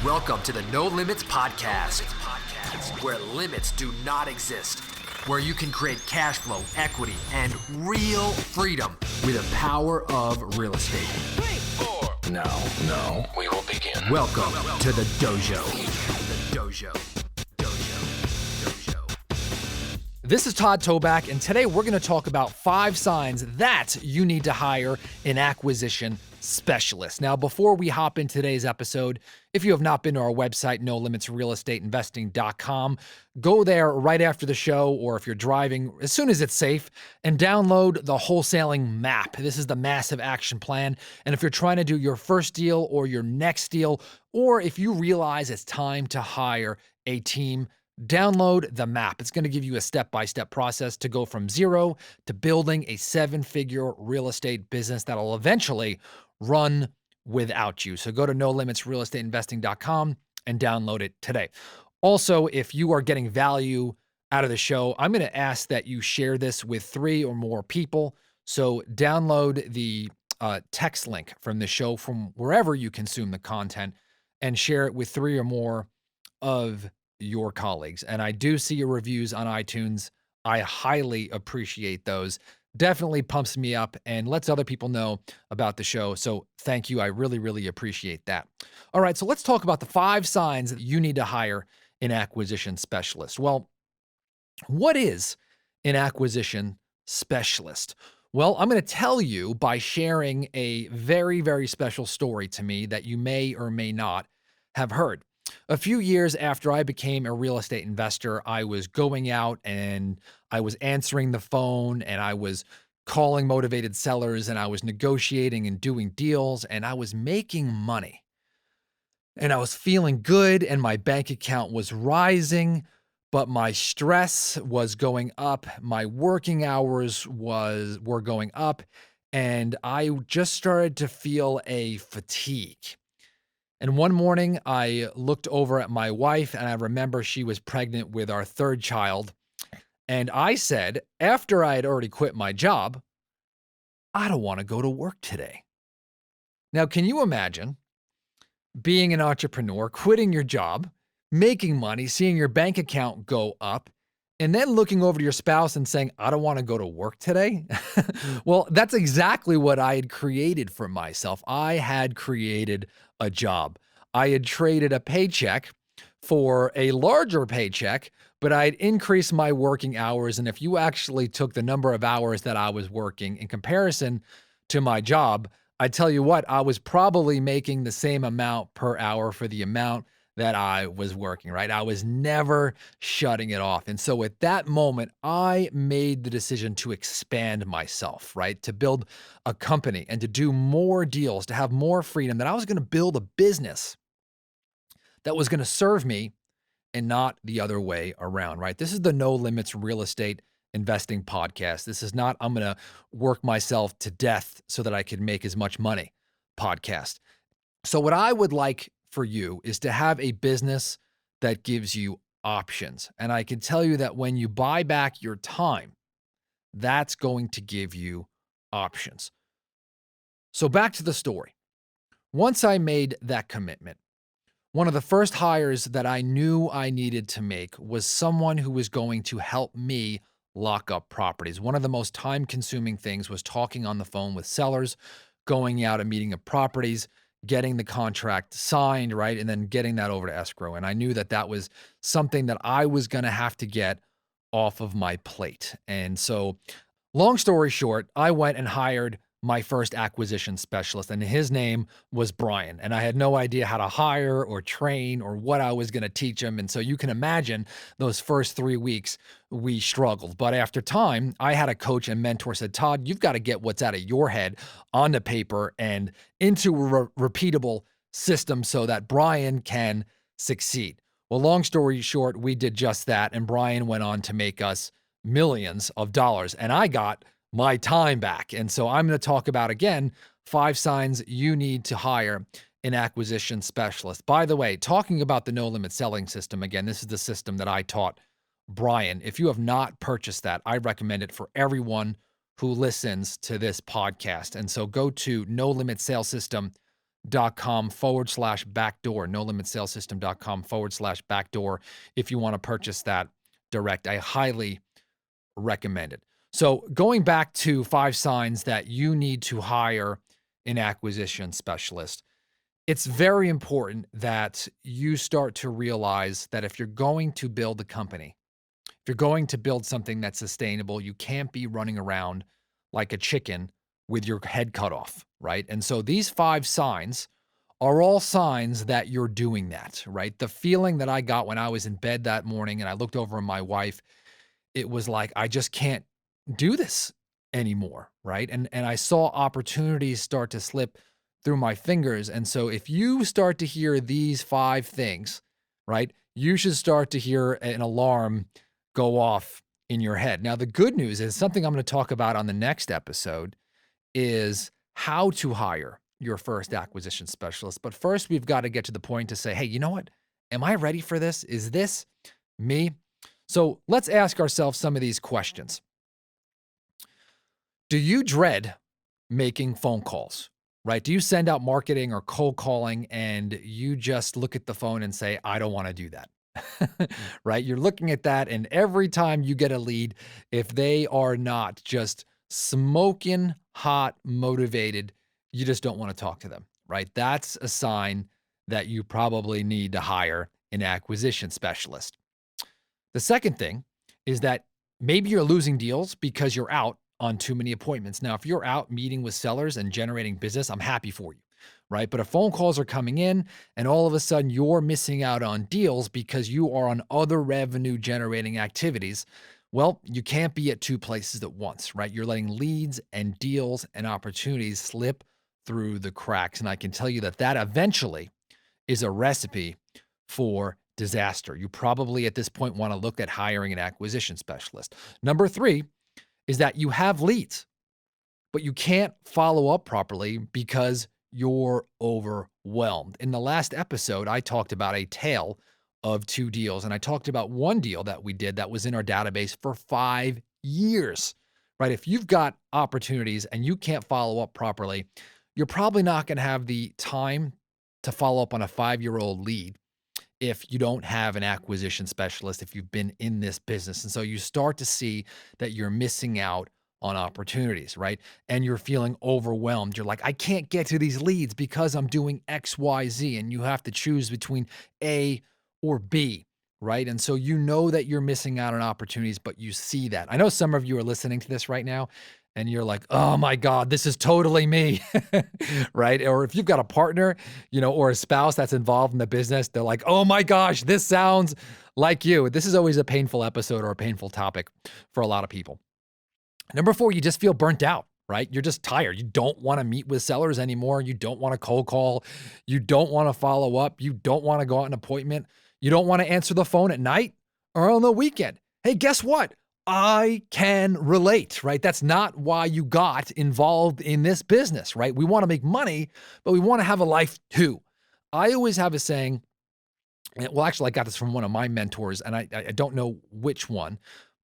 Welcome to the No Limits Podcast, where limits do not exist, where you can create cash flow, equity, and real freedom with the power of real estate. 3, 4. Now, we will begin. Welcome to the dojo. The dojo. This is Todd Toback, and today we're going to talk about 5 signs that you need to hire an acquisition specialist. Now, before we hop into today's episode, if you have not been to our website, nolimitsrealestateinvesting.com, go there right after the show, or if you're driving, as soon as it's safe, and download the wholesaling map. This is the massive action plan. And if you're trying to do your first deal or your next deal, or if you realize it's time to hire a team, download the map. It's going to give you a step-by-step process to go from zero to building a 7-figure real estate business that'll eventually run without you. So go to nolimitsrealestateinvesting.com and download it today. Also, if you are getting value out of the show, I'm going to ask that you share this with 3 or more people. So download the text link from the show from wherever you consume the content and share it with 3 or more of your colleagues. And I do see your reviews on iTunes. I highly appreciate those. Definitely pumps me up and lets other people know about the show. So thank you. I really, really appreciate that. All right, so let's talk about the 5 signs that you need to hire an acquisition specialist. Well, what is an acquisition specialist? Well, I'm going to tell you by sharing a very, very special story to me that you may or may not have heard. A few years after I became a real estate investor, I was going out and I was answering the phone and I was calling motivated sellers and I was negotiating and doing deals and I was making money. And I was feeling good and my bank account was rising, but my stress was going up. My working hours were going up and I just started to feel a fatigue. And one morning I looked over at my wife and I remember she was pregnant with our 3rd child. And I said, after I had already quit my job, I don't want to go to work today. Now, can you imagine being an entrepreneur, quitting your job, making money, seeing your bank account go up, and then looking over to your spouse and saying, I don't want to go to work today? Well, that's exactly what I had created for myself. I had created a job. I had traded a paycheck for a larger paycheck, but I'd increased my working hours. And if you actually took the number of hours that I was working in comparison to my job, I tell you what, I was probably making the same amount per hour for the amount that I was working, right? I was never shutting it off. And so at that moment, I made the decision to expand myself, right? To build a company and to do more deals, to have more freedom, that I was going to build a business that was going to serve me and not the other way around, right? This is the No Limits Real Estate Investing Podcast. This is not, I'm going to work myself to death so that I can make as much money podcast. So what I would like for you is to have a business that gives you options. And I can tell you that when you buy back your time, that's going to give you options. So back to the story. Once I made that commitment, one of the first hires that I knew I needed to make was someone who was going to help me lock up properties. One of the most time-consuming things was talking on the phone with sellers, going out and meeting of properties, getting the contract signed, right? And then getting that over to escrow. And I knew that that was something that I was going to have to get off of my plate. And so long story short, I went and hired my first acquisition specialist, and his name was Brian. And I had no idea how to hire or train or what I was going to teach him. And so you can imagine those first 3 weeks, we struggled. But after time, I had a coach and mentor said, Todd, you've got to get what's out of your head onto paper and into a repeatable system so that Brian can succeed. Well, long story short, we did just that. And Brian went on to make us millions of dollars. And I got my time back. And so I'm going to talk about, again, 5 signs you need to hire an acquisition specialist. By the way, talking about the No Limit Selling System, again, this is the system that I taught Brian. If you have not purchased that, I recommend it for everyone who listens to this podcast. And so go to nolimitsalesystem.com nolimitsalessystem.com/backdoor, nolimitsalessystem.com/backdoor if you want to purchase that direct. I highly recommend it. So going back to 5 signs that you need to hire an acquisition specialist, it's very important that you start to realize that if you're going to build a company, if you're going to build something that's sustainable, you can't be running around like a chicken with your head cut off, right? And so these 5 signs are all signs that you're doing that, right? The feeling that I got when I was in bed that morning and I looked over at my wife, it was like, I just can't do this anymore, right? And I saw opportunities start to slip through my fingers. And so if you start to hear these 5 things, right, you should start to hear an alarm go off in your head. Now, the good news is something I'm going to talk about on the next episode is how to hire your first acquisition specialist. But first, we've got to get to the point to say, hey, you know what? Am I ready for this? Is this me? So let's ask ourselves some of these questions. Do you dread making phone calls, right? Do you send out marketing or cold calling and you just look at the phone and say, I don't want to do that? Right? You're looking at that, and every time you get a lead, if they are not just smoking hot, motivated, you just don't want to talk to them, right? That's a sign that you probably need to hire an acquisition specialist. The second thing is that maybe you're losing deals because you're out on too many appointments. Now, if you're out meeting with sellers and generating business, I'm happy for you, right? But if phone calls are coming in and all of a sudden you're missing out on deals because you are on other revenue generating activities, well, you can't be at 2 places at once, right? You're letting leads and deals and opportunities slip through the cracks. And I can tell you that that eventually is a recipe for disaster. You probably at this point want to look at hiring an acquisition specialist. Number 3 is that you have leads, but you can't follow up properly because you're overwhelmed. In the last episode, I talked about a tale of 2 deals, and I talked about one deal that we did that was in our database for 5 years, right? If you've got opportunities and you can't follow up properly, you're probably not going to have the time to follow up on a 5-year-old lead if you don't have an acquisition specialist, if you've been in this business. And so you start to see that you're missing out on opportunities, right? And you're feeling overwhelmed. You're like, I can't get to these leads because I'm doing X, Y, Z. And you have to choose between A or B, right? And so you know that you're missing out on opportunities, but you see that. I know some of you are listening to this right now and you're like, oh my God, this is totally me, right? Or if you've got a partner, or a spouse that's involved in the business, they're like, oh my gosh, this sounds like you. This is always a painful episode or a painful topic for a lot of people. Number 4, you just feel burnt out, right? You're just tired. You don't want to meet with sellers anymore. You don't want to cold call. You don't want to follow up. You don't want to go out an appointment. You don't want to answer the phone at night or on the weekend. Hey, guess what? I can relate, right? That's not why you got involved in this business, right? We want to make money, but we want to have a life too. I always have a saying, well, actually, I got this from one of my mentors, and I don't know which one,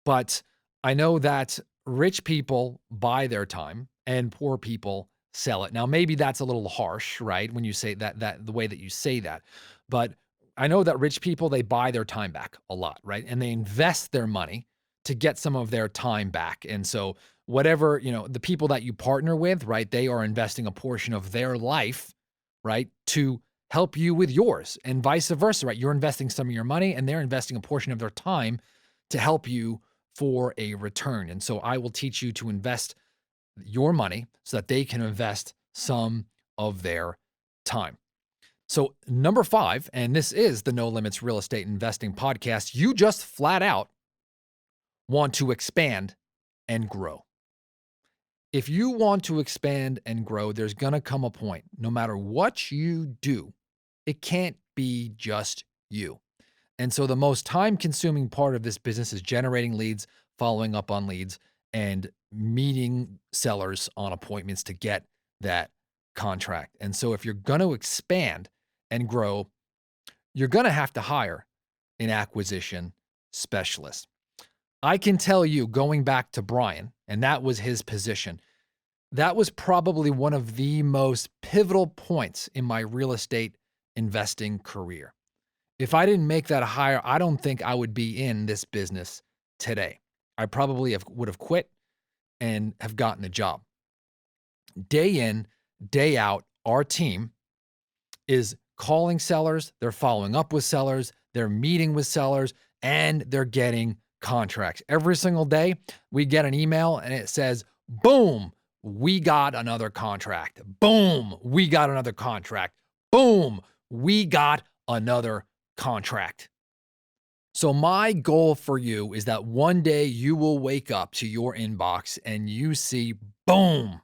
but I know that rich people buy their time and poor people sell it. Now, maybe that's a little harsh, right? When you say that the way that you say that, but I know that rich people, they buy their time back a lot, right? And they invest their money to get some of their time back. And so whatever, the people that you partner with, right, they are investing a portion of their life, right, to help you with yours and vice versa, right? You're investing some of your money and they're investing a portion of their time to help you for a return. And so I will teach you to invest your money so that they can invest some of their time. So number 5, and this is the No Limits Real Estate Investing Podcast, you just flat out want to expand and grow. If you want to expand and grow, there's going to come a point, no matter what you do, it can't be just you. And so the most time-consuming part of this business is generating leads, following up on leads, and meeting sellers on appointments to get that contract. And so if you're going to expand and grow, you're going to have to hire an acquisition specialist. I can tell you, going back to Brian, and that was his position, That was probably one of the most pivotal points in my real estate investing career. If I didn't make that hire, I don't think I would be in this business today. I probably would have quit and have gotten a job. Day in, day out, our team is calling sellers, they're following up with sellers, they're meeting with sellers, and they're getting contracts. Every single day, we get an email and it says, boom, we got another contract. Boom, we got another contract. Boom, we got another contract. So my goal for you is that one day you will wake up to your inbox and you see, boom,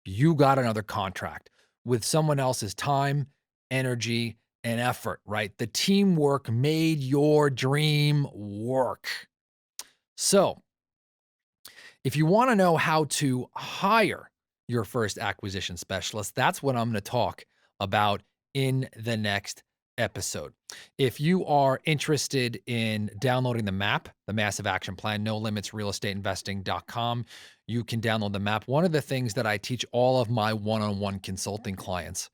you got another contract with someone else's time, energy, and effort, right? The teamwork made your dream work. So if you want to know how to hire your first acquisition specialist, that's what I'm going to talk about in the next episode. If you are interested in downloading the map, the Massive Action Plan, nolimitsrealestateinvesting.com, you can download the map. One of the things that I teach all of my one-on-one consulting clients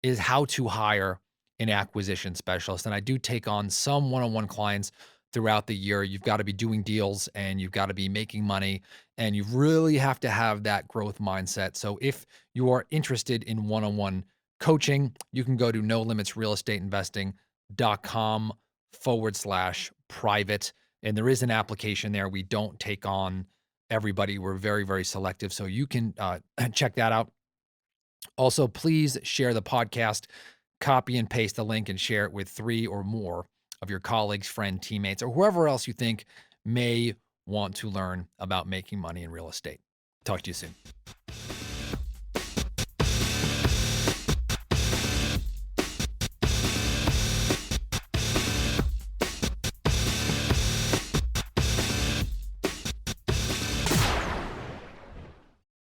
is how to hire an acquisition specialist. And I do take on some one-on-one clients throughout the year. You've got to be doing deals and you've got to be making money and you really have to have that growth mindset. So if you are interested in one-on-one coaching, you can go to nolimitsrealestateinvesting.com/private. And there is an application there. We don't take on everybody. We're very, very selective. So you can check that out. Also, please share the podcast, copy and paste the link and share it with 3 or more of your colleagues, friends, teammates, or whoever else you think may want to learn about making money in real estate. Talk to you soon.